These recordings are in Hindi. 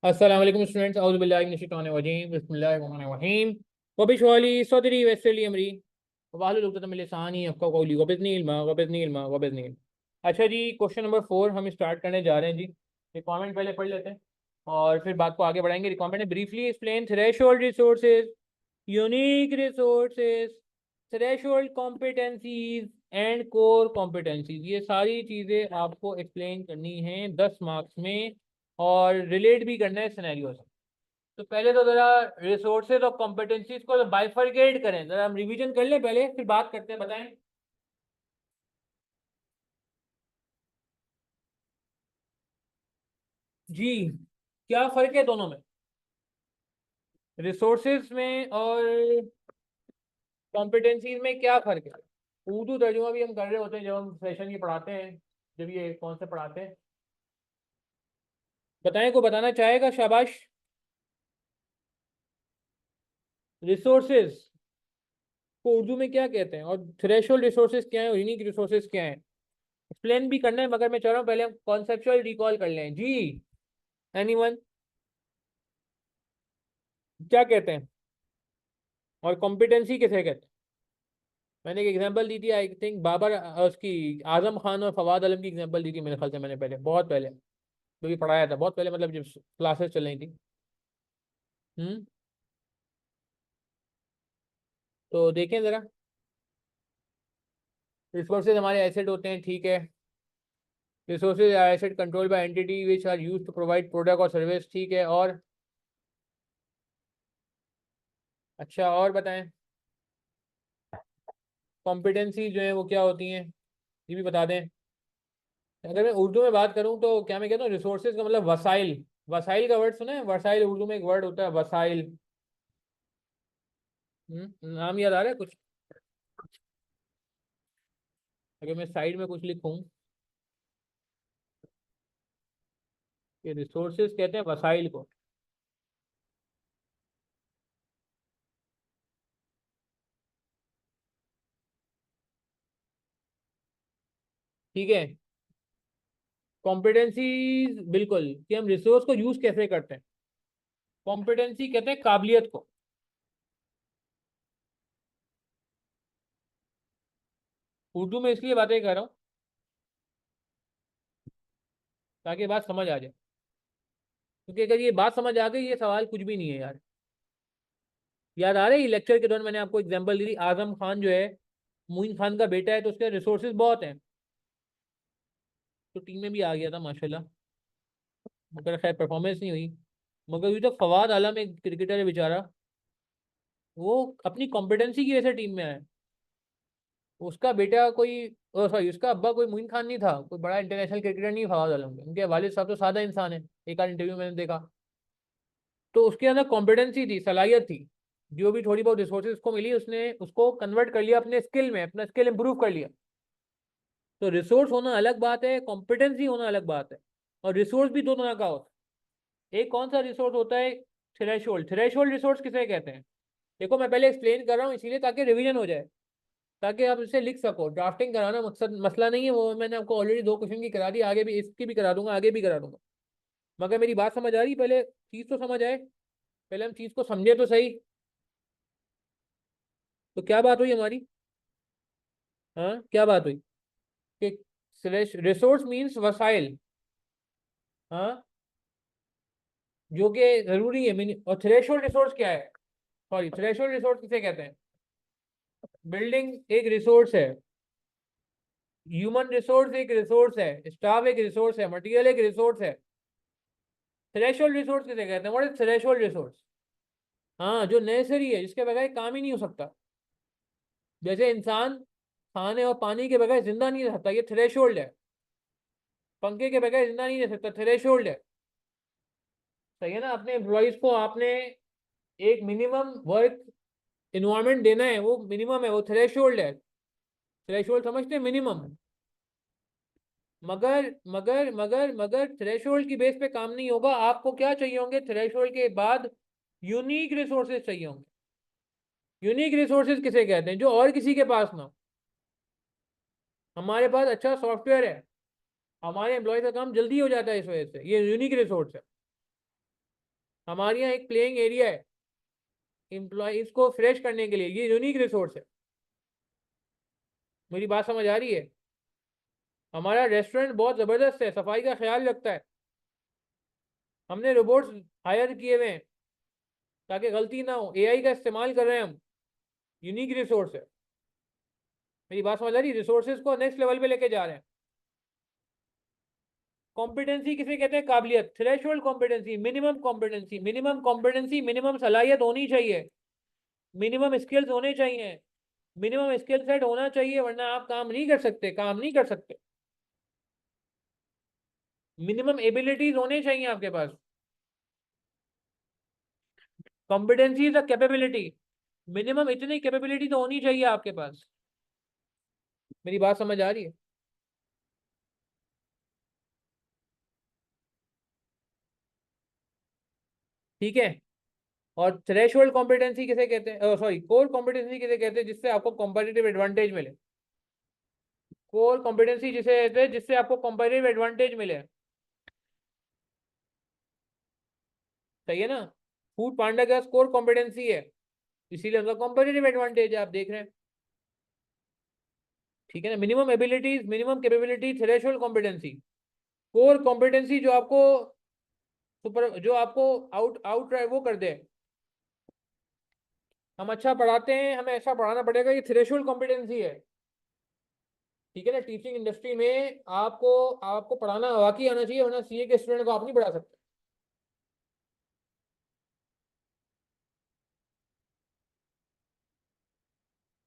अस्सलाम वालेकुम स्टूडेंट्स, औज़ु बिल्लाहि मिनश शैतानिर रजीम, बिस्मिल्लाहिर रहमानिर रहीम। वबिशवाली सदरी वयस्सिर ली अमरी वहलुल उक़दतम मिन लिसानी यफ़क़हू क़ौली वबिज़्नी इल्मा वबिज़्नी इल्मा वबिज़्नी इल्मा। अच्छा जी, क्वेश्चन नंबर 4 हम स्टार्ट करने जा रहे हैं जी। रिक्वायरमेंट पहले पढ़ लेते हैं और फिर बात को आगे बढ़ाएंगे। रिक्वायरमेंट है briefly explain threshold resources, unique resources, threshold competencies and core competencies. ये सारी चीज़ें आपको एक्सप्लेन करनी है 10 मार्क्स में और रिलेट भी करना है सिनेरियो से। तो पहले तो ज़रा रिसोर्सेज और कॉम्पिटेंसीज को बाइफरकेट करें, ज़रा हम रिवीजन कर लें पहले, फिर बात करते हैं। बताएं जी, क्या फ़र्क है दोनों में, रिसोर्सेज में और कॉम्पिटेंसीज में क्या फ़र्क है? उर्दू तर्जुमा भी हम कर रहे होते हैं जब हम सेशन ये पढ़ाते हैं, जब ये कौन से पढ़ाते हैं। बताएं, को बताना चाहेगा? शाबाश। रिसोर्सेज को उर्दू में क्या कहते हैं और थ्रेशोल्ड रिसोर्सेज क्या है और यूनिक रिसोर्सेज क्या है, एक्सप्लेन भी करना है, मगर मैं चाह रहा हूँ पहले हम कॉन्सेप्चुअल रिकॉल कर लें जी। एनीवन, क्या कहते हैं और कॉम्पिटेंसी किसे कहते हैं? मैंने एक एग्जांपल दी थी, आई थिंक बाबर उसकी आजम खान और फवाद आलम की एग्जांपल दी थी मेरे ख्याल से, मैंने पहले, बहुत पहले, जो भी पढ़ाया था बहुत पहले, मतलब जब क्लासेस चल रही थी। हम्म। तो देखें ज़रा, रिसोर्सेज हमारे एसेट होते हैं, ठीक है। Resources are asset control by entity which are use to provide product और सर्विस, ठीक है। और अच्छा, और बताएं, कॉम्पिटेंसी जो है वो क्या होती हैं, ये भी बता दें। अगर मैं उर्दू में बात करूं तो क्या मैं कहता हूँ, रिसोर्सेज का मतलब वसाइल। वसाइल का वर्ड सुना है? वसाइल, उर्दू में एक वर्ड होता है वसाइल। नाम याद आ रहा है कुछ? अगर मैं साइड में कुछ लिखूं कि रिसोर्सेज कहते हैं वसाइल को, ठीक है। कॉम्पिटेंसी बिल्कुल, कि हम रिसोर्स को यूज कैसे करते हैं। कॉम्पिटेंसी कहते हैं काबिलियत को। उर्दू में इसलिए बातें कर रहा हूँ ताकि बात समझ आ जाए, क्योंकि अगर ये बात समझ आ गई, ये सवाल कुछ भी नहीं है यार। याद आ रही है लेक्चर के दौरान मैंने आपको एग्जांपल दी थी, आजम खान जो है मोइन खान का बेटा है, तो उसके रिसोर्सेज बहुत हैं, तो टीम में भी आ गया था माशाल्लाह, मगर खैर परफॉर्मेंस नहीं हुई। मगर अभी तक फवाद आलम एक क्रिकेटर है बेचारा, वो अपनी कॉम्पिटेंसी की वजह से टीम में आया। उसका बेटा कोई, सॉरी, उसका अब्बा कोई मोइन खान नहीं था, कोई बड़ा इंटरनेशनल क्रिकेटर नहीं फवाद आलम के, उनके वालिद साहब तो सादा इंसान है, एक आध इंटरव्यू मैंने देखा। तो उसके अंदर कॉम्पिटेंसी थी, सलाहियत थी, जो भी थोड़ी बहुत रिसोर्सेज उसको मिली, उसने उसको कन्वर्ट कर लिया अपने स्किल में, अपना स्किल इंप्रूव कर लिया। तो रिसोर्स होना अलग बात है, कॉम्पिटेंसी होना अलग बात है। और रिसोर्स भी दो तरह का होता है। एक कौन सा रिसोर्स होता है? थ्रेशोल्ड। थ्रेशोल्ड रिसोर्स किसे कहते हैं? देखो मैं पहले एक्सप्लेन कर रहा हूँ इसीलिए ताकि रिवीजन हो जाए, ताकि आप इसे लिख सको। ड्राफ्टिंग कराना मकसद मसला नहीं है, वो मैंने आपको ऑलरेडी 2 क्वेश्चन की करा दी, आगे भी इसकी भी करा दूंगा, आगे भी करा दूंगा। मगर मेरी बात समझ आ रही? पहले चीज़ तो समझ आए, पहले हम चीज़ को समझे तो सही। तो क्या बात हुई हमारी? हाँ, क्या बात हुई कि रिसोर्स मीन्स वसाइल, हाँ, जो कि जरूरी है। और थ्रेशोल्ड रिसोर्स क्या है? सॉरी, थ्रेशोल्ड रिसोर्स किसे कहते हैं? बिल्डिंग एक रिसोर्स है, ह्यूमन रिसोर्स एक रिसोर्स है, स्टाफ एक रिसोर्स है, मटेरियल एक रिसोर्स है। थ्रेशोल्ड रिसोर्स किसे कहते हैं? What is threshold resource? हाँ, जो नेसेसरी है, जिसके बगैर काम ही नहीं हो सकता। जैसे इंसान खाने और पानी के बगैर जिंदा नहीं रह सकता, ये थ्रेशोल्ड है। पंखे के बगैर जिंदा नहीं रह सकता, थ्रेशोल्ड है। सही है ना? अपने एम्प्लॉयज को आपने एक मिनिमम वर्क इन्वायरमेंट देना है, वो मिनिमम है, वो थ्रेशोल्ड है। थ्रेशोल्ड समझते हैं? मिनिमम। मगर थ्रेशोल्ड की बेस पे काम नहीं होगा, आपको क्या चाहिए होंगे थ्रेशोल्ड के बाद? यूनिक रिसोर्सेज चाहिए होंगे। यूनिक रिसोर्सेज किसे कहते हैं? जो और किसी के पास ना हो। हमारे पास अच्छा सॉफ्टवेयर है, हमारे एम्प्लॉय का काम जल्दी हो जाता है, इस वजह से ये यूनिक रिसोर्स है। हमारे यहाँ एक प्लेइंग एरिया है एम्प्लॉयज को फ्रेश करने के लिए, ये यूनिक रिसोर्स है। मेरी बात समझ आ रही है? हमारा रेस्टोरेंट बहुत ज़बरदस्त है, सफाई का ख्याल रखता है, हमने रोबोट्स हायर किए हुए हैं ताकि गलती ना हो, एआई का इस्तेमाल कर रहे हैं हम। यूनिक रिसोर्स है। मेरी बात समझ आ रही है? रिसोर्सेज को नेक्स्ट लेवल पे लेके जा रहे हैं। कॉम्पिटेंसी किसे कहते हैं? काबिलियत। Threshold competency, minimum competency, minimum competency, minimum सलाहियत होनी चाहिए, मिनिमम स्किल्स होने चाहिए, मिनिमम स्किल सेट होना चाहिए, वरना आप काम नहीं कर सकते, काम नहीं कर सकते। मिनिमम एबिलिटीज होने चाहिए आपके पास। Competency is a capability, minimum इतनी कैपेबिलिटी तो होनी चाहिए आपके पास। मेरी बात समझ आ रही है? ठीक है। और थ्रेशोल्ड कॉम्पिटेंसी किसे कहते हैं, सॉरी, कोर कॉम्पिटेंसी किसे कहते हैं जिससे आपको कॉम्पिटिटिव एडवांटेज मिले? कोर कॉम्पिटेंसी जिसे कहते हैं जिससे आपको कॉम्पिटिटिव एडवांटेज मिले। सही है ना? फूड पांडा के पास कोर कॉम्पिटेंसी है, इसीलिए उनका कॉम्पिटिटिव एडवांटेज है, आप देख रहे हैं। ठीक है ना? Minimum abilities, minimum capability, threshold competency. Core competency जो आपको सुपर, जो आपको आउट आउट वो कर दे, हम अच्छा पढ़ाते हैं, हमें ऐसा पढ़ाना पड़ेगा, ये थ्रेशोल्ड कॉम्पिटेंसी है। ठीक है ना? टीचिंग इंडस्ट्री में आपको आपको पढ़ाना वाकई आना चाहिए, वरना सीए के स्टूडेंट को आप नहीं पढ़ा सकते।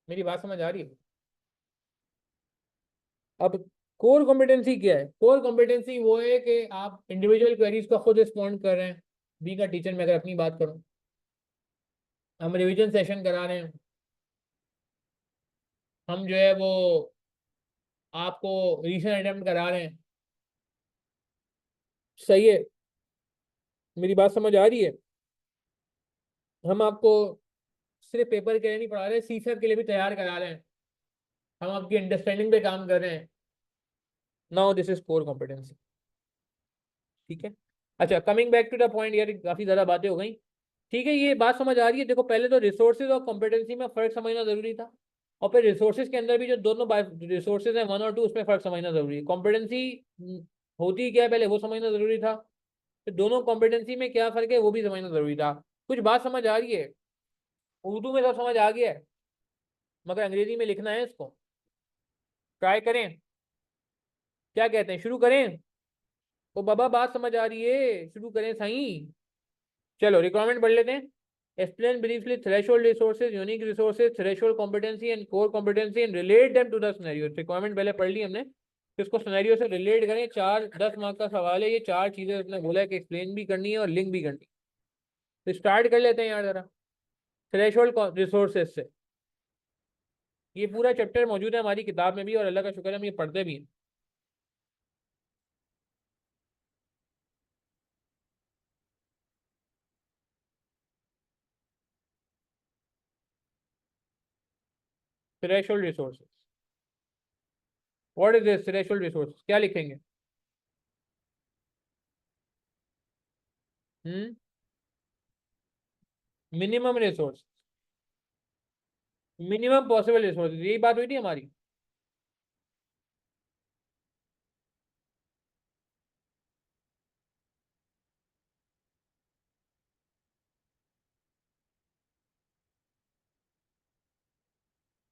मेरी बात समझ आ रही है? अब कोर कॉम्पिटेंसी क्या है? कोर कॉम्पिटेंसी वो है कि आप इंडिविजुअल क्वेरीज का खुद रिस्पॉन्ड कर रहे हैं। बी का टीचर मैं अगर अपनी बात करूं, हम रिवीजन सेशन करा रहे हैं, हम जो है वो आपको रीजन अटेम्प्ट करा रहे हैं। सही है? मेरी बात समझ आ रही है? हम आपको सिर्फ पेपर के लिए नहीं पढ़ा रहे, सीसर के लिए भी तैयार करा रहे हैं, हम आपकी अंडरस्टैंडिंग पे काम कर रहे हैं। Now this is core competency. ठीक है। अच्छा, coming back to the point, यार काफी ज्यादा बातें हो गई। ठीक है, ये बात समझ आ रही है? देखो, पहले तो रिसोर्सेज और कॉम्पिटेंसी में फर्क समझना जरूरी था, और फिर रिसोर्सेज के अंदर भी जो दोनों रिसोर्सेज हैं 1 और 2, उसमें फर्क समझना जरूरी है। कॉम्पिटेंसी होती क्या है पहले वो समझना जरूरी था, फिर दोनों कॉम्पिटेंसी में क्या फर्क है वो भी समझना जरूरी था। कुछ बात समझ आ रही है? उर्दू में सब समझ आ गया है, मगर अंग्रेजी में लिखना है इसको। ट्राई करें? क्या कहते हैं, शुरू करें? तो बाबा बात समझ आ रही है, शुरू करें सही? चलो रिक्वायरमेंट पढ़ लेते हैं। Explain briefly threshold resources, unique resources, threshold competency and core competency, and relate them to the scenario. Requirement पहले पढ़ ली हमने, तो इसको सिनेरियो से रिलेट करें। 4 10 मार्क का सवाल है ये, 4 चीजें उसने बोला है कि एक्सप्लेन भी करनी है और लिंक भी करनी है। तो स्टार्ट कर लेते हैं यार जरा, थ्रेशोल्ड रिसोर्सेज से। ये पूरा चैप्टर मौजूद है हमारी किताब में भी, और अल्लाह का शुक्र है हम ये पढ़ते भी हैं। Threshold resources, what is this threshold resources, क्या लिखेंगे? Minimum resource, minimum possible resources, यही बात हुई थी हमारी।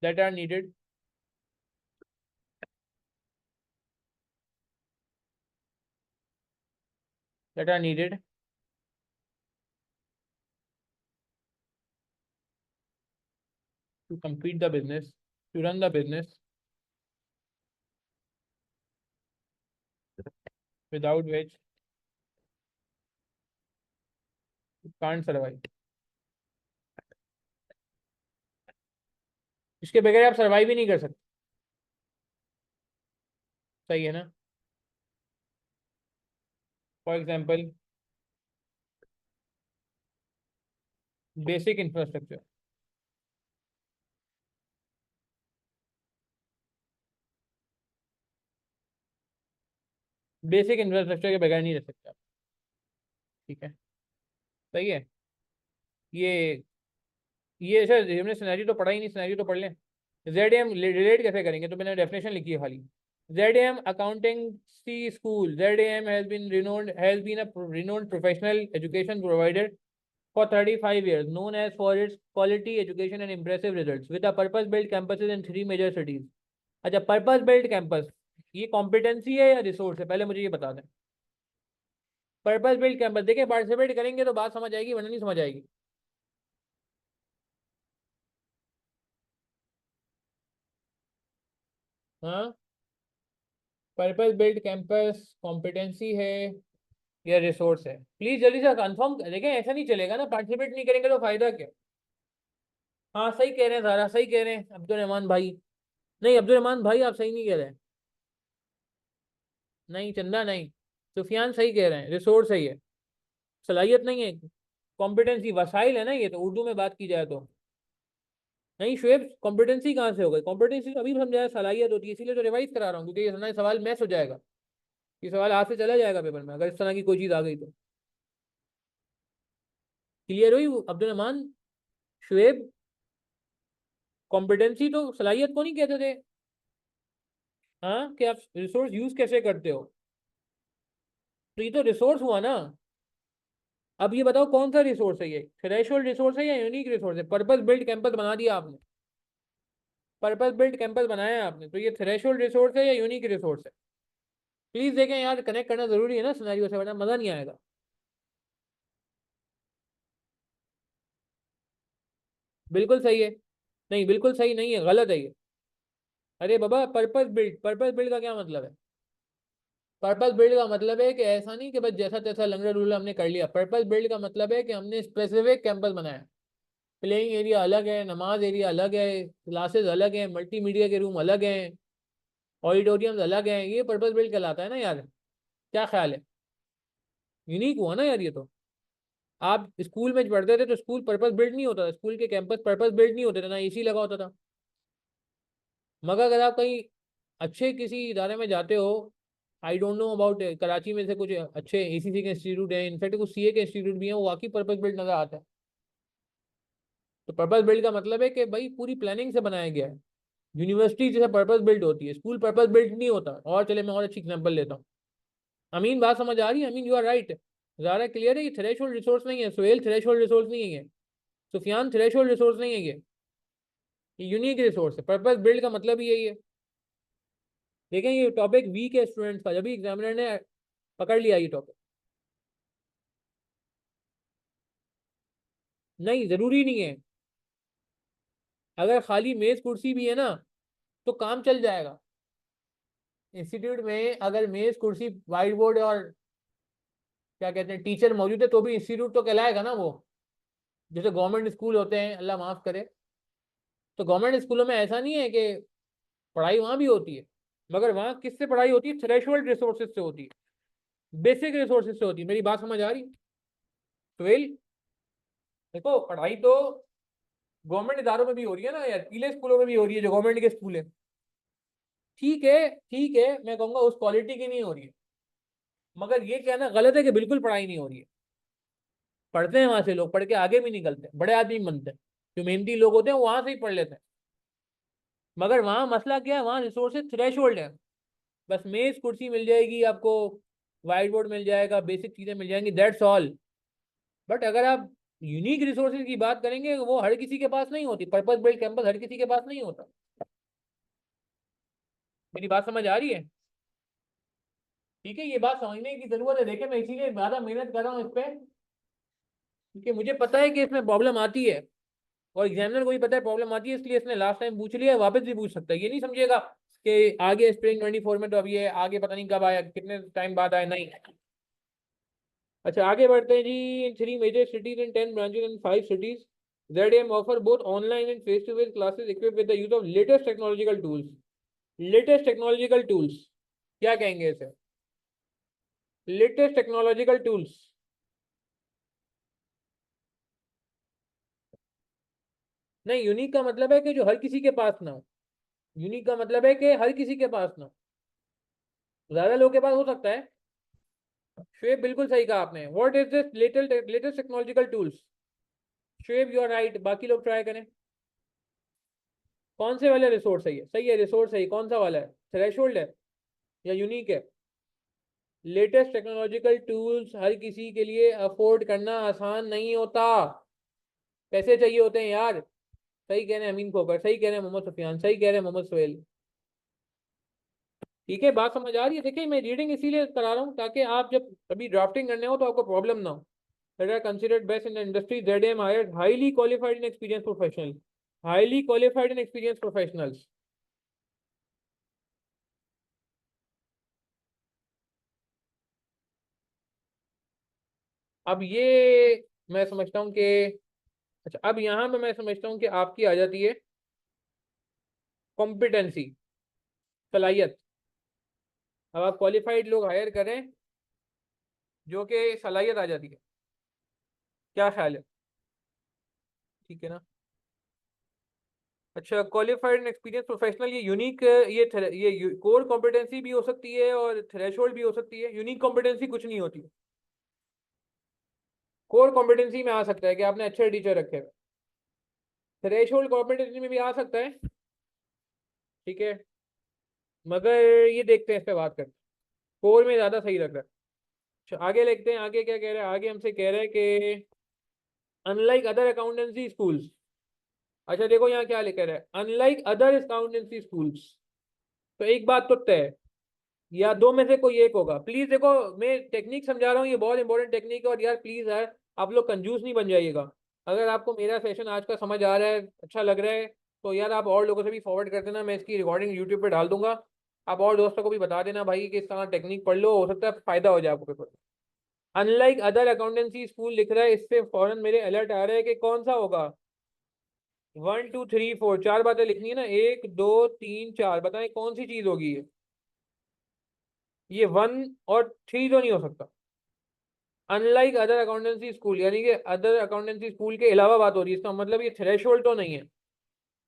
That are needed, that are needed to complete the business, to run the business, without which you can't survive। इसके बगैर आप सर्वाइव ही नहीं कर सकते। सही है ना? For example, basic infrastructure, basic infrastructure के बगैर नहीं रह सकते आप। ठीक है? सही है। ये ये सर हमने सिनेरियो तो पढ़ा ही नहीं, सिनेरियो तो पढ़ लें। ZM रिलेट कैसे करेंगे, तो मैंने डेफिनेशन लिखी है खाली। ZM accountancy school, ZAM has been a renowned professional education provider for 35 years, known as for its quality education and impressive results, with a purpose-built campuses in 3 major cities. अच्छा, पर्पस बिल्ट कैंपस, ये कॉम्पिटेंसी है या रिसोर्स है, पहले मुझे ये बता दें। पर्पस बिल्ट कैंपस, देखिए पार्टिसिपेट करेंगे तो बात समझ आएगी, वरना नहीं समझ आएगी। हाँ, पर्पस बिल्ट कैंपस कॉम्पिटेंसी है या रिसोर्स है, प्लीज जल्दी से कंफर्म देखें, ऐसा नहीं चलेगा ना, पार्टिसिपेट नहीं करेंगे तो फायदा क्या। हाँ सही कह रहे हैं सारा, सही कह रहे हैं अब्दुल रहमान भाई। नहीं अब्दुल रहमान भाई, आप सही नहीं कह रहे हैं। नहीं चंदा नहीं, सुफियान सही कह रहे हैं, रिसोर्स है ये, सलाहियत नहीं है। कॉम्पिटेंसी वसाइल है ना, ये तो उर्दू में बात की जाए तो। नहीं शुएब, कॉम्पिटेंसी कहाँ से हो गई, कॉम्पिटेंसी तो अभी समझाया सलाहियत होती है, इसीलिए तो रिवाइज करा रहा हूँ, क्योंकि ये सवाल मैच हो जाएगा। ये सवाल हाथ से चला जाएगा पेपर में अगर इस तरह की कोई चीज़ आ गई तो। क्लियर हुई अब्दुल रहमान, शुएब, कॉम्पिटेंसी तो सलाहियत को नहीं कहते थे। हाँ, कि आप रिसोर्स यूज कैसे करते हो, तो ये तो रिसोर्स हुआ ना। अब ये बताओ कौन सा रिसोर्स है, ये थ्रेशोल्ड रिसोर्स है या यूनिक रिसोर्स है। पर्पस बिल्ट कैंपस बना दिया आपने, पर्पस बिल्ट कैंपस बनाया है आपने, तो ये थ्रेशोल्ड रिसोर्स है या यूनिक रिसोर्स है। प्लीज देखें यार, कनेक्ट करना जरूरी है ना सिनेरियो से, वरना मजा नहीं आएगा। बिल्कुल सही है। नहीं बिल्कुल सही नहीं है, गलत है ये। अरे बाबा, पर्पस बिल्ट, पर्पस बिल्ट का क्या मतलब है। पर्पस बिल्ड का मतलब है कि ऐसा नहीं कि बस जैसा तैसा लंगड़ा लूला हमने कर लिया। पर्पस बिल्ड का मतलब है कि हमने स्पेसिफिक कैंपस बनाया। प्लेइंग एरिया अलग है, नमाज एरिया अलग है, क्लासेस अलग हैं, मल्टीमीडिया के रूम अलग हैं, ऑडिटोरियम्स अलग हैं, ये पर्पस बिल्ड कहलाता है ना यार। क्या ख्याल है, यूनिक हुआ ना यार ये तो। आप स्कूल में पढ़ते थे तो स्कूल पर्पस बिल्ड नहीं होता था, स्कूल के कैंपस पर्पस बिल्ड नहीं होते थे, ना एसी लगा होता था। मगर अगर आप कहीं अच्छे किसी इदारे में जाते हो, I don't know about Karachi में से कुछ अच्छे एसीसी के इंस्टीट्यूट हैं, इनफैक्ट कुछ सीए के इंस्टीट्यूट भी हैं, वो वाकई पर्पस बिल्ड नजर आता है। तो पर्पस बिल्ड का मतलब है कि भाई पूरी प्लानिंग से बनाया गया है। यूनिवर्सिटी जैसे पर्पस बिल्ड होती है, स्कूल पर्पस बिल्ड नहीं होता। और चले मैं और अच्छी एग्जांपल लेता हूँ। अमीन बात समझ आ रही है, अमीन यू आर राइट। ज़ारा क्लियर है, ये थ्रेशोल्ड रिसोर्स नहीं है, सोहेल थ्रेशोल्ड रिसोर्स नहीं है ये, सुफियान थ्रेशोल्ड रिसोर्स नहीं है ये यूनिक रिसोर्स है। पर्पस बिल्ड का मतलब ही यही है। देखें ये टॉपिक वीक है स्टूडेंट्स का, जब भी एग्जामिनर ने पकड़ लिया ये टॉपिक। नहीं जरूरी नहीं है, अगर खाली मेज कुर्सी भी है ना तो काम चल जाएगा। इंस्टीट्यूट में अगर मेज कुर्सी व्हाइट बोर्ड और क्या कहते हैं टीचर मौजूद है, तो भी इंस्टीट्यूट तो कहलाएगा ना वो। जैसे गवर्नमेंट स्कूल होते हैं, अल्लाह माफ करे, तो गवर्नमेंट स्कूलों में ऐसा नहीं है कि पढ़ाई वहां भी होती है, मगर वहां किससे पढ़ाई होती है, थ्रेशोल्ड रिसोर्सेज से होती है, बेसिक रिसोर्सेज से होती है। मेरी बात समझ आ रही। ट्वेल्व, देखो पढ़ाई तो गवर्नमेंट इदारों में भी हो रही है ना यार, पीले स्कूलों में भी हो रही है जो गवर्नमेंट के स्कूल है। ठीक है, ठीक है, मैं कहूंगा उस क्वालिटी की नहीं हो रही है, मगर ये कहना गलत है कि बिल्कुल पढ़ाई नहीं हो रही है। पढ़ते हैं वहां से लोग, पढ़ के आगे भी निकलते हैं, बड़े आदमी बनते हैं, जो मेहनती लोग होते हैं वहां से ही पढ़ लेते हैं। मगर वहां मसला क्या है, वहां रिसोर्सेज थ्रेशोल्ड है। बस मेज कुर्सी मिल जाएगी आपको, व्हाइट बोर्ड मिल जाएगा, बेसिक चीजें मिल जाएंगी, दैट्स ऑल। बट अगर आप यूनिक रिसोर्सेज की बात करेंगे, वो हर किसी के पास नहीं होती, पर्पस बिल्ट कैंपस हर किसी के पास नहीं होता। मेरी बात समझ आ रही है। ठीक है, ये बात समझने की जरूरत है। देखिए मैं इसीलिए ज्यादा मेहनत कर रहा हूँ इस पे, क्योंकि मुझे पता है कि इसमें प्रॉब्लम आती है, और एग्जामिनर को भी पता है प्रॉब्लम आती है, इसलिए इसने लास्ट टाइम पूछ लिया है, वापस भी पूछ सकता है। ये नहीं समझिएगा कि आगे स्प्रिंग 24 में तो अभी है, आगे पता नहीं कब आया, कितने टाइम बाद आया, नहीं। अच्छा आगे बढ़ते हैं जी। 3 major cities and 10 branches in 5 cities, ZM offer both online and face-to-face classes equipped with the use of latest technological tools। Latest technological tools, क्या कहेंगे इसे, लेटेस्ट टेक्नोलॉजिकल टूल्स। नहीं, यूनिक का मतलब है कि जो हर किसी के पास ना हो। यूनिक का मतलब है कि हर किसी के पास ना हो, ज्यादा लोगों के पास हो सकता है, शुएब बिल्कुल सही कहा आपने। What is this latest technological tools? Shoaib you are right, बाकी लोग ट्राई करें। कौन से वाले रिसोर्स है ये? सही है, रिसोर्स है, कौन सा वाला है? थ्रेशोल्ड है या यूनिक है? लेटेस्ट टेक्नोलॉजिकल टूल्स हर किसी के लिए अफोर्ड करना आसान नहीं होता, पैसे चाहिए होते हैं यार। सही कह रहे हैं अमीन खोकर, सही कह रहे हैं मोहम्मद सुफियान, सही कह रहे हैं मोहम्मद सोहेल। ठीक है, बात समझ आ रही है? देखिए मैं रीडिंग इसीलिए करा रहा हूँ ताकि आप जब कभी ड्राफ्टिंग करने हो तो आपको प्रॉब्लम ना हो। That are considered best in the industry, ZM hired highly qualified and experienced professionals. Highly qualified and experienced professionals. अब ये मैं समझता हूँ कि, अच्छा अब यहाँ पे मैं समझता हूँ कि आपकी आ जाती है कॉम्पिटेंसी, सलाहियत। अब आप क्वालिफाइड लोग हायर करें जो कि सलाहियत आ जाती है। क्या ख्याल है? ठीक है ना? अच्छा, क्वालिफाइड एंड एक्सपीरियंस प्रोफेशनल, ये यूनिक, ये कोर कॉम्पिटेंसी भी हो सकती है और थ्रेशोल्ड भी हो सकती है। यूनिक कॉम्पिटेंसी कुछ नहीं होती। कोर कॉम्पिटेंसी में आ सकता है कि आपने अच्छे टीचर रखे हुए, थ्रेशोल्ड कॉम्पिटेंसी में भी आ सकता है। ठीक है, मगर ये देखते हैं, इस पे बात करते हैं, कोर में ज्यादा सही लग रहा है। अच्छा, आगे लिखते हैं, आगे क्या कह रहे हैं? आगे हमसे कह रहे हैं कि अनलाइक अदर अकाउंटेंसी स्कूल्स। अच्छा देखो यहाँ क्या लिखा है, अनलाइक अदर अकाउंटेंसी स्कूल्स। तो एक बात तो तय है, या दो में से कोई एक होगा। प्लीज देखो, मैं टेक्निक समझा रहा हूँ, ये बहुत इंपॉर्टेंट टेक्निक है, और यार प्लीज यार आप लोग कंजूस नहीं बन जाइएगा। अगर आपको मेरा सेशन आज का समझ आ रहा है, अच्छा लग रहा है, तो यार आप और लोगों से भी फॉरवर्ड कर देना, मैं इसकी रिकॉर्डिंग यूट्यूब पे डाल दूंगा। आप और दोस्तों को भी बता देना भाई कि इस तरह टेक्निक पढ़ लो, हो सकता है फायदा हो जाए आपको paper. Unlike other accountancy school लिख रहा है, इससे फौरन मेरे अलर्ट आ रहा है कि कौन सा होगा। 1 2 3 4, चार बातें लिखनी है ना, 1 2 3 4, बताएं कौन सी चीज होगी ये 1 और 3 तो नहीं हो सकता। अनलाइक अदर अकाउंटेंसी स्कूल यानी कि अदर अकाउंटेंसी स्कूल के अलावा बात हो रही है, इसका मतलब ये थ्रेशोल्ड तो नहीं है।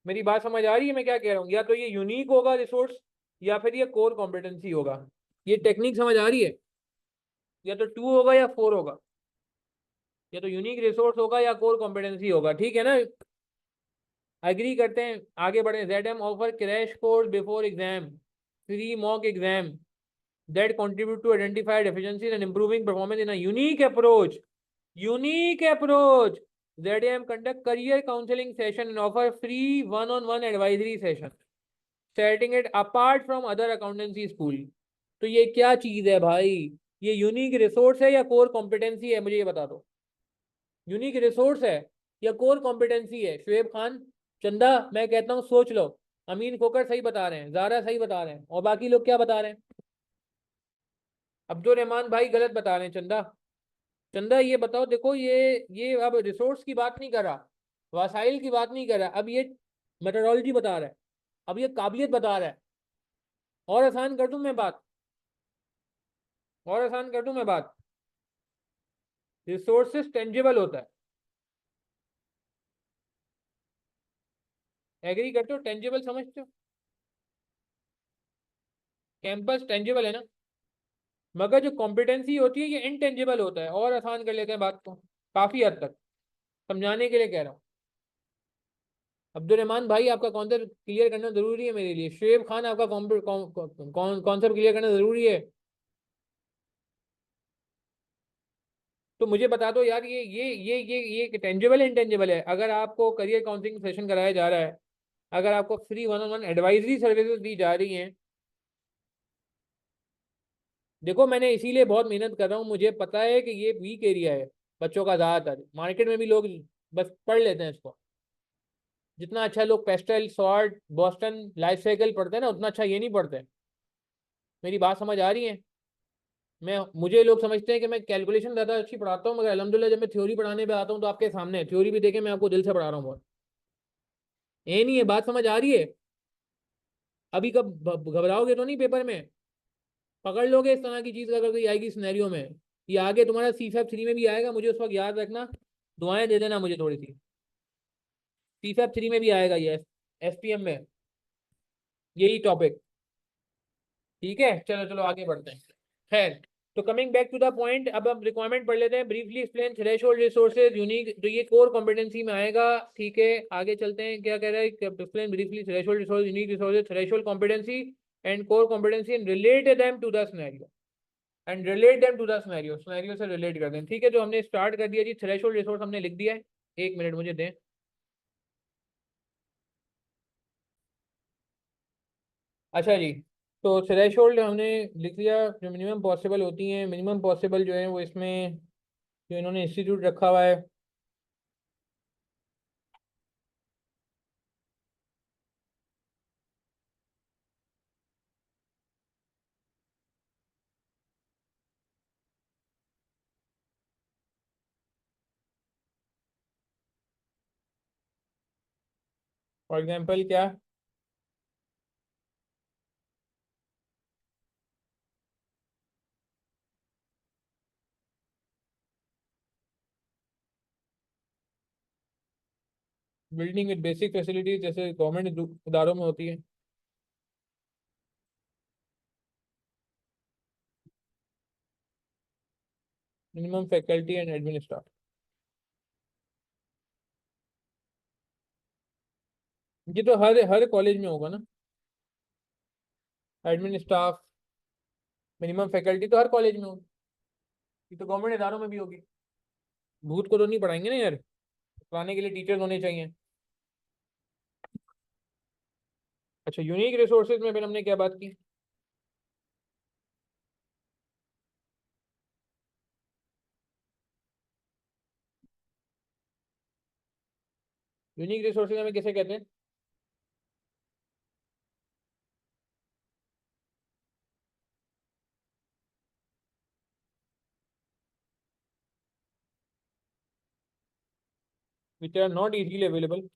मेरी बात समझ आ रही है मैं क्या कह रहा हूँ? या तो ये यूनिक होगा रिसोर्स, या फिर ये कोर कॉम्पिटेंसी होगा। ये टेक्निक समझ आ रही है? या तो 2 होगा या 4 होगा, या तो यूनिक रिसोर्स होगा या कोर कॉम्पिटेंसी होगा। ठीक है ना? एग्री करते हैं, आगे बढ़े। ZM offer crash course before exam, free mock exam that contribute to identify deficiencies and improving performance in a unique approach. Unique approach. ZM conduct career counseling session and offer free one-on-one advisory session, setting it apart from other accountancy school. तो ये क्या चीज है भाई? ये यूनिक रिसोर्स है या कोर कॉम्पिटेंसी है? मुझे ये बता दो, यूनिक रिसोर्स है या कोर कॉम्पिटेंसी है? शुएब खान, चंदा, मैं कहता हूँ सोच लो। अमीन खोकर सही बता रहे हैं, जारा सही बता रहे हैं, और बाकी लोग क्या बता रहे हैं? अब्दुल रहमान भाई गलत बता रहे हैं। चंदा, चंदा ये बताओ, देखो ये अब रिसोर्स की बात नहीं कर रहा, वसाइल की बात नहीं कर रहा, अब ये मेथोडोलॉजी बता रहा है, अब ये काबिलियत बता रहा है। और आसान कर दूं मैं बात, और आसान कर दूं मैं बात, रिसोर्सेज टेंजिबल होता है। एग्री करते हो? टेंजिबल समझते हो? कैंपस टेंजिबल है ना, मगर जो कॉम्पिटेंसी होती है ये इनटेंजिबल होता है। और आसान कर लेते हैं बात को, काफी हद तक समझाने के लिए कह रहा हूँ। अब्दुल रहमान भाई आपका कॉन्सेप्ट क्लियर करना जरूरी है मेरे लिए। शुएब खान आपका कॉन्सेप्ट क्लियर करना जरूरी है। तो मुझे बता दो यार, ये टेंजिबल है इंटेंजिबल है? अगर आपको करियर काउंसलिंग सेशन कराया जा रहा है, अगर आपको फ्री वन-ऑन-वन एडवाइजरी सर्विसेज दी जा रही हैं, देखो मैंने इसीलिए बहुत मेहनत कर रहा हूँ, मुझे पता है कि ये वीक एरिया है बच्चों का। ज़्यादातर मार्केट में भी लोग बस पढ़ लेते हैं इसको। जितना अच्छा लोग pastel, sort, Boston, life cycle पढ़ते हैं ना, उतना अच्छा ये नहीं पढ़ते। मेरी बात समझ आ रही है? मुझे लोग समझते हैं कि मैं कैलकुलेशन ज़्यादा अच्छी पढ़ाता हूँ, मगर अल्हम्दुलिल्लाह जब मैं थ्योरी पढ़ाने पे आता हूँ तो आपके सामने थ्योरी भी देखे, मैं आपको दिल से पढ़ा रहा हूँ बहुत। ये नहीं है, बात समझ आ रही है? अभी कब घबराओगे तो नहीं पेपर में, पकड़ लोगे इस तरह की चीज अगर कोई आएगी सिनेरियो में। ये आगे तुम्हारा CFAP 3 में भी आएगा, मुझे उस वक्त याद रखना, दुआएं दे देना मुझे थोड़ी सी। CFAP 3 में भी आएगा ये, SPM में, यही टॉपिक। ठीक है, चलो चलो आगे बढ़ते हैं। खैर, तो coming back to the point, अब हम रिक्वायरमेंट पढ़ लेते हैं। Briefly explain threshold resources unique, तो ये कोर कॉम्पिटेंसी में आएगा। ठीक है, आगे चलते हैं। क्या कह रहा है? Explain briefly threshold resource, unique resources, threshold competency and core competency and relate them to the scenario, and relate them to the scenario, scenario से रिलेट कर दें। ठीक है, तो हमने स्टार्ट कर दिया जी। थ्रेशोल्ड रिसोर्स हमने लिख दिया है। एक मिनट मुझे दें। अच्छा जी, तो थ्रेशोल्ड हमने लिख लिया। जो मिनिमम पॉसिबल होती हैं, मिनिमम पॉसिबल जो है वो इसमें जो इन्होंने इंस्टीट्यूट रखा हुआ है। फॉर एग्जांपल क्या? बिल्डिंग विद बेसिक फैसिलिटीज, जैसे गवर्नमेंट इदारों में होती है। Minimum faculty and admin staff, ये तो हर हर कॉलेज में होगा ना। एडमिन स्टाफ, मिनिमम फैकल्टी तो हर कॉलेज में होगी। ये तो गवर्नमेंट इदारों में भी होगी। भूत को तो नहीं पढ़ाएंगे ना यार, पढ़ाने के लिए टीचर्स होने चाहिए। अच्छा, यूनिक रिसोर्सेज में फिर हमने क्या बात की? यूनिक रिसोर्सेज हमें किसे कहते हैं? Which are not easily available.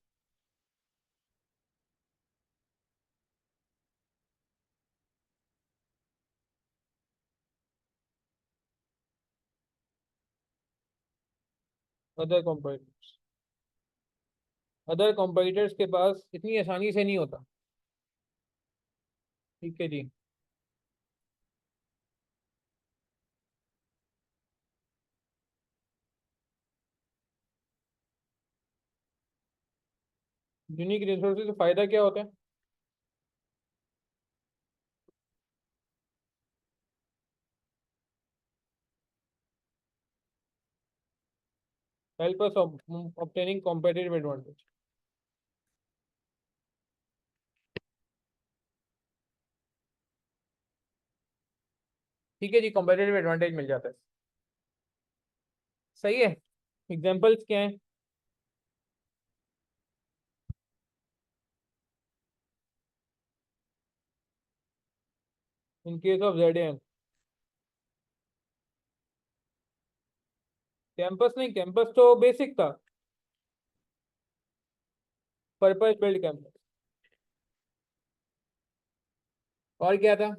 Other competitors, other competitors के पास इतनी आसानी से नहीं होता। ठीक है जी। यूनिक रिसोर्सेज से फायदा क्या होता है? Help us obtaining competitive advantage. ठीक है जी, कॉम्पिटिटिव एडवांटेज मिल जाता है। सही है। एग्जाम्पल्स क्या है? In case of Z, campus नहीं, कैंपस तो बेसिक था। Purpose build campus. और क्या था?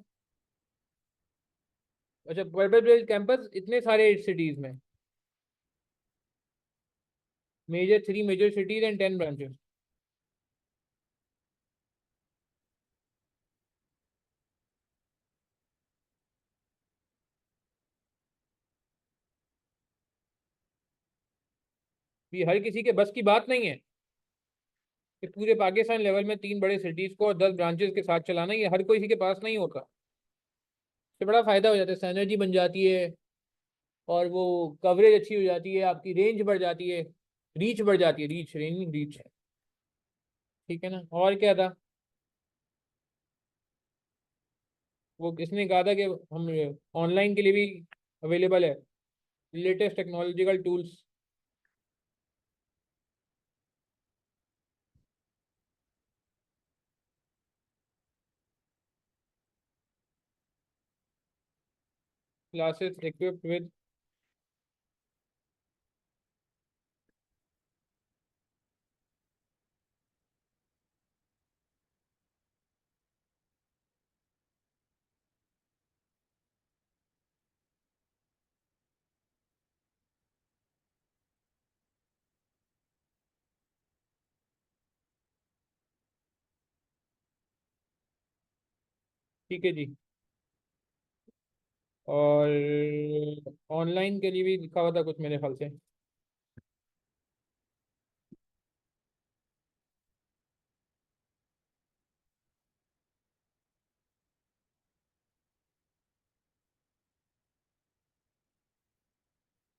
अच्छा, पर्पस बिल्ड कैंपस इतने सारे सिटीज में, major 3 major cities and 10 branches. ये हर किसी के बस की बात नहीं है कि पूरे पाकिस्तान लेवल में 3 बड़े सिटीज को और 10 ब्रांचेस के साथ चलाना, ये हर कोई किसी के पास नहीं होता। इससे बड़ा फायदा हो जाता है, सिनर्जी बन जाती है, और वो कवरेज अच्छी हो जाती है, आपकी रेंज बढ़ जाती है, रीच बढ़ जाती है, रीच, रेंज रीच। ठीक है ना? और क्या था? वो किसने कहा था कि हम ऑनलाइन के लिए भी अवेलेबल है, latest technological tools. Classes equipped with. ठीक है जी। और ऑनलाइन के लिए भी लिखा हुआ था कुछ मेरे ख्याल से।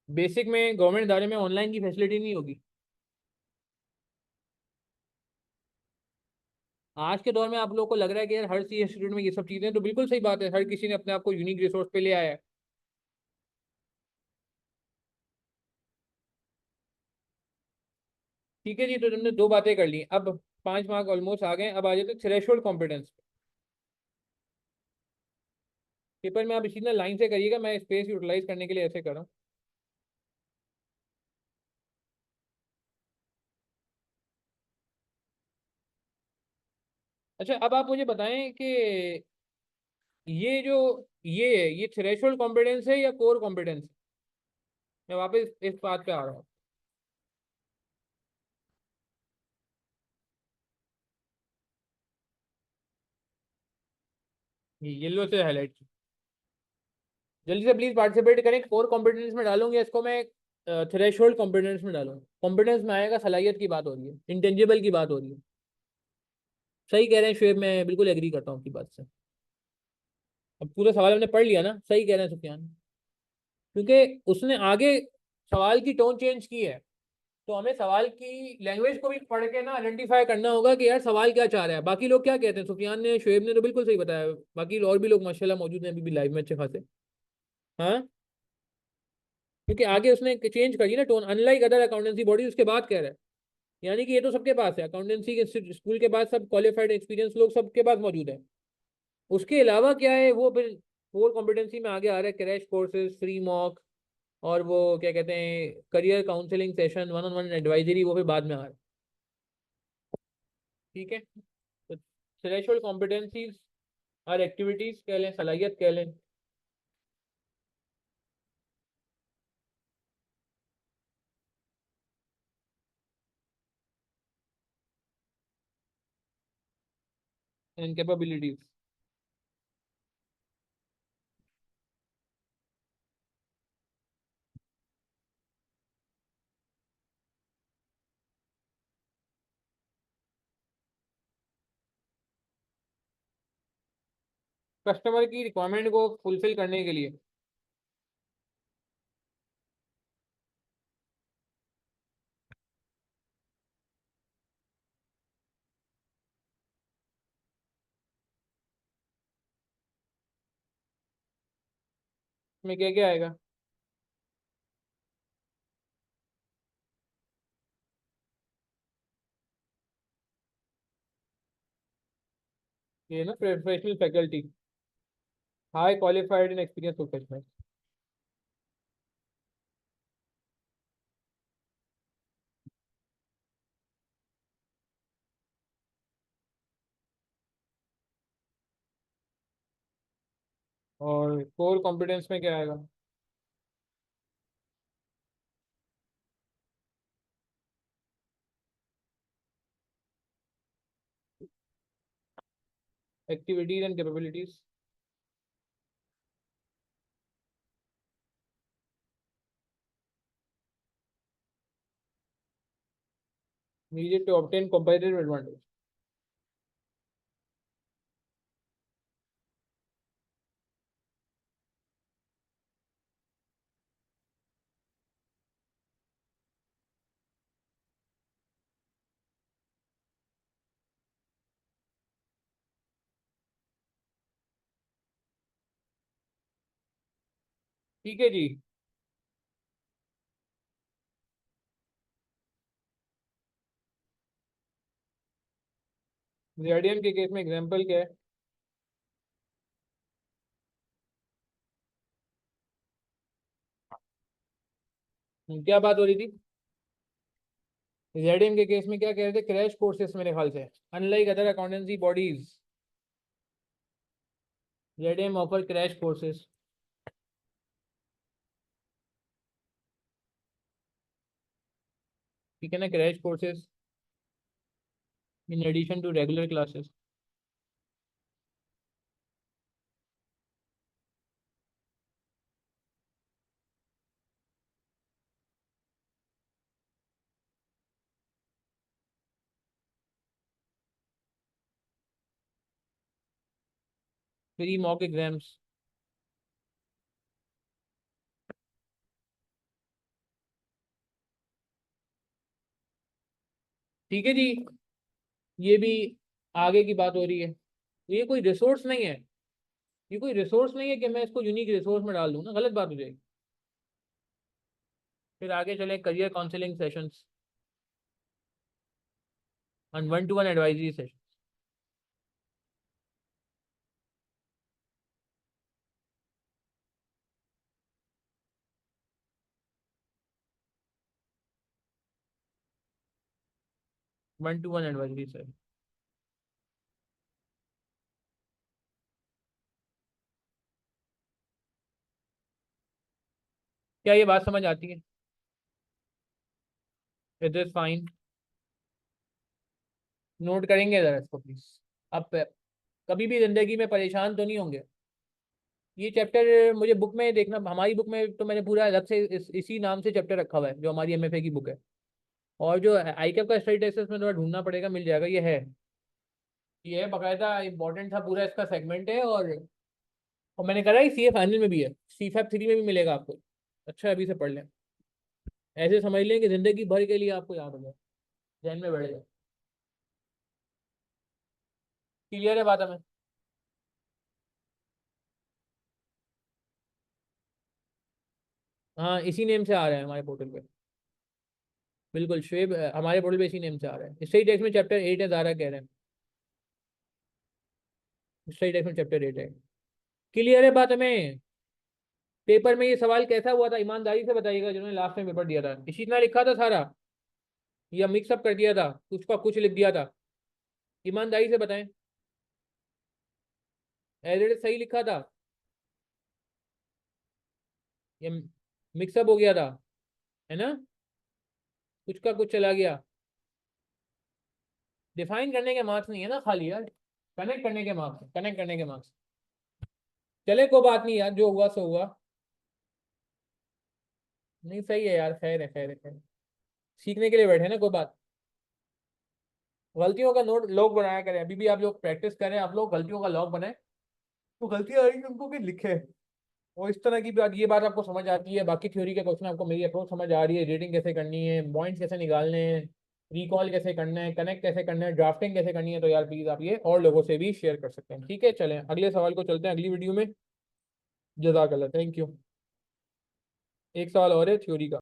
बेसिक में गवर्नमेंट इदारे में ऑनलाइन की फैसिलिटी नहीं होगी। आज के दौर में आप लोगों को लग रहा है कि यार हर सी इंस्टीट्यूट में ये सब चीज़ें, तो बिल्कुल सही बात है, हर किसी ने अपने आप को यूनिक रिसोर्स पे ले आया है। ठीक है जी, तो तुमने दो बातें कर ली, अब 5 मार्क ऑलमोस्ट आ गए, अब आ जाते थ्रेशोल्ड कॉम्पिटेंस। पेपर में आप इसी ना लाइन से करिएगा, मैं स्पेस यूटिलाइज करने के लिए ऐसे कर रहा हूँ। अच्छा, अब आप मुझे बताएं कि ये जो ये थ्रेशोल्ड कॉम्पिटेंस है या कोर कॉम्पिटेंस? मैं वापस इस बात पे आ रहा हूँ। येलो से हाईलाइट, जल्दी से प्लीज पार्टिसिपेट करें। कोर कॉम्पिटेंस में डालूंगी इसको मैं, थ्रेशोल्ड कॉम्पिटेंस में डालूंगा। कॉम्पिटेंस में आएगा, सलाहियत की बात हो रही है, इंटेंजिबल की बात हो रही है। सही कह रहे हैं शुएब, मैं बिल्कुल एग्री करता हूँ आपकी बात से। अब पूरा सवाल हमने पढ़ लिया ना, सही कह रहे हैं सुफियान, क्योंकि उसने आगे सवाल की टोन चेंज की है। तो हमें सवाल की लैंग्वेज को भी पढ़ के ना आइडेंटिफाई करना होगा कि यार सवाल क्या चाह रहा है, बाकी लोग क्या कहते हैं। सुफियान ने, शुएब ने तो बिल्कुल सही बताया, बाकी और भी लोग माशाल्लाह मौजूद हैं अभी भी लाइव में अच्छे खासे। हाँ, क्योंकि आगे उसने चेंज करी ना tone, unlike other accountancy body, उसके बाद कह रहा है। यानी कि ये तो सबके पास है, अकाउंटेंसी के स्कूल के बाद सब क्वालिफाइड एक्सपीरियंस लोग सबके पास मौजूद है। उसके अलावा क्या है वो फिर कोर कॉम्पिटेंसी में आगे आ रहा है, क्रैश कोर्सेज, फ्री मॉक, और वो क्या कहते हैं career counselling session, one on one advisory, वो फिर बाद में आ रहा है। ठीक है, तो थ्रेशोल्ड कॉम्पिटेंसीज और एक्टिविटीज कह लें, सलाहियत कह लें। And capabilities. कस्टमर की रिक्वायरमेंट को फुलफिल करने के लिए। में क्या क्या आएगा? ये ना professional faculty, high qualified and experience professional. और कोर कॉम्पिटेंस में क्या आएगा? Activities and capabilities. Needed to obtain competitive advantage. ठीक है जी। जेडीएम के केस में एग्जांपल क्या है? क्या बात हो रही थी? जेडीएम के केस में क्या कह रहे थे? क्रैश कोर्सेस मेरे ख्याल से, unlike other accountancy bodies, JDM offer crash courses. ठीक है ना, crash courses in addition to regular classes. Free mock exams. ठीक है जी, ये भी आगे की बात हो रही है। ये कोई रिसोर्स नहीं है, ये कोई रिसोर्स नहीं है कि मैं इसको यूनिक रिसोर्स में डाल दूँ ना, गलत बात हो जाएगी। फिर आगे चले career counselling sessions and 1-to-1 advisory session. 1-to-1 advisory session. क्या ये बात समझ आती है? It is fine. नोट करेंगे जरा इसको प्लीज। अब कभी भी जिंदगी में परेशान तो नहीं होंगे। ये चैप्टर मुझे बुक में देखना, हमारी बुक में तो मैंने पूरा अलग से इसी नाम से चैप्टर रखा हुआ है जो हमारी एमएफए की बुक है। और जो आईकैप का स्टडी टेस्ट में थोड़ा ढूंढना पड़ेगा, मिल जाएगा। ये है बकायदा, इंपॉर्टेंट था पूरा, इसका सेगमेंट है। और मैंने करा ही सीए फाइनल में भी है, सी फैप 3 में भी मिलेगा आपको। अच्छा, अभी से पढ़ लें। ऐसे समझ लें कि जिंदगी भर के लिए आपको याद हो जाए, जहन में बैठ जाए। क्लियर है बात हमें? हाँ, इसी नेम से आ रहा है हमारे पोर्टल पे। बिल्कुल शुएब, हमारे पोर्टल पे इसी नेम से आ रहा है। स्टडी टेक्स्ट में चैप्टर 8 है, ज़ारा कह रहे हैं। स्टडी टेक्स्ट में चैप्टर 8 है। क्लियर है बात हमें? पेपर में ये सवाल कैसा हुआ था, ईमानदारी से बताइएगा, जिन्होंने लास्ट में पेपर दिया था। इसी तरह लिखा था सारा या मिक्सअप कर दिया था, कुछ का कुछ लिख दिया था? ईमानदारी से बताएं। एज इट इज सही लिखा था या मिक्सअप हो गया था? है ना, कुछ का कुछ चला गया। डिफाइन करने के मार्क्स नहीं है ना खाली यार, कनेक्ट करने के मार्क्स, कनेक्ट करने के मार्क्स। चले कोई बात नहीं यार, जो हुआ सो हुआ। नहीं सही है यार, खैर है, खैर है, खैर है। सीखने के लिए बैठे हैं ना, कोई बात। गलतियों का नोट लॉग बनाया करें, अभी भी आप लोग प्रैक्टिस करें, आप लोग गलतियों का लॉग बनाए। तो गलतियां आएंगी उनको भी लिखे। और इस तरह की बात, ये बात आपको समझ आती है, बाकी थ्योरी के क्वेश्चन आपको मेरी अप्रोच समझ आ रही है, रेटिंग कैसे करनी है, पॉइंट्स कैसे निकालने हैं, रिकॉल कैसे करना है, कनेक्ट कैसे करना है, ड्राफ्टिंग कैसे करनी है, तो यार प्लीज आप ये और लोगों से भी शेयर कर सकते हैं। ठीक है, चलें अगले सवाल को चलते हैं अगली वीडियो में। जज़ाकल्लाह, थैंक यू। एक सवाल और है थ्योरी का।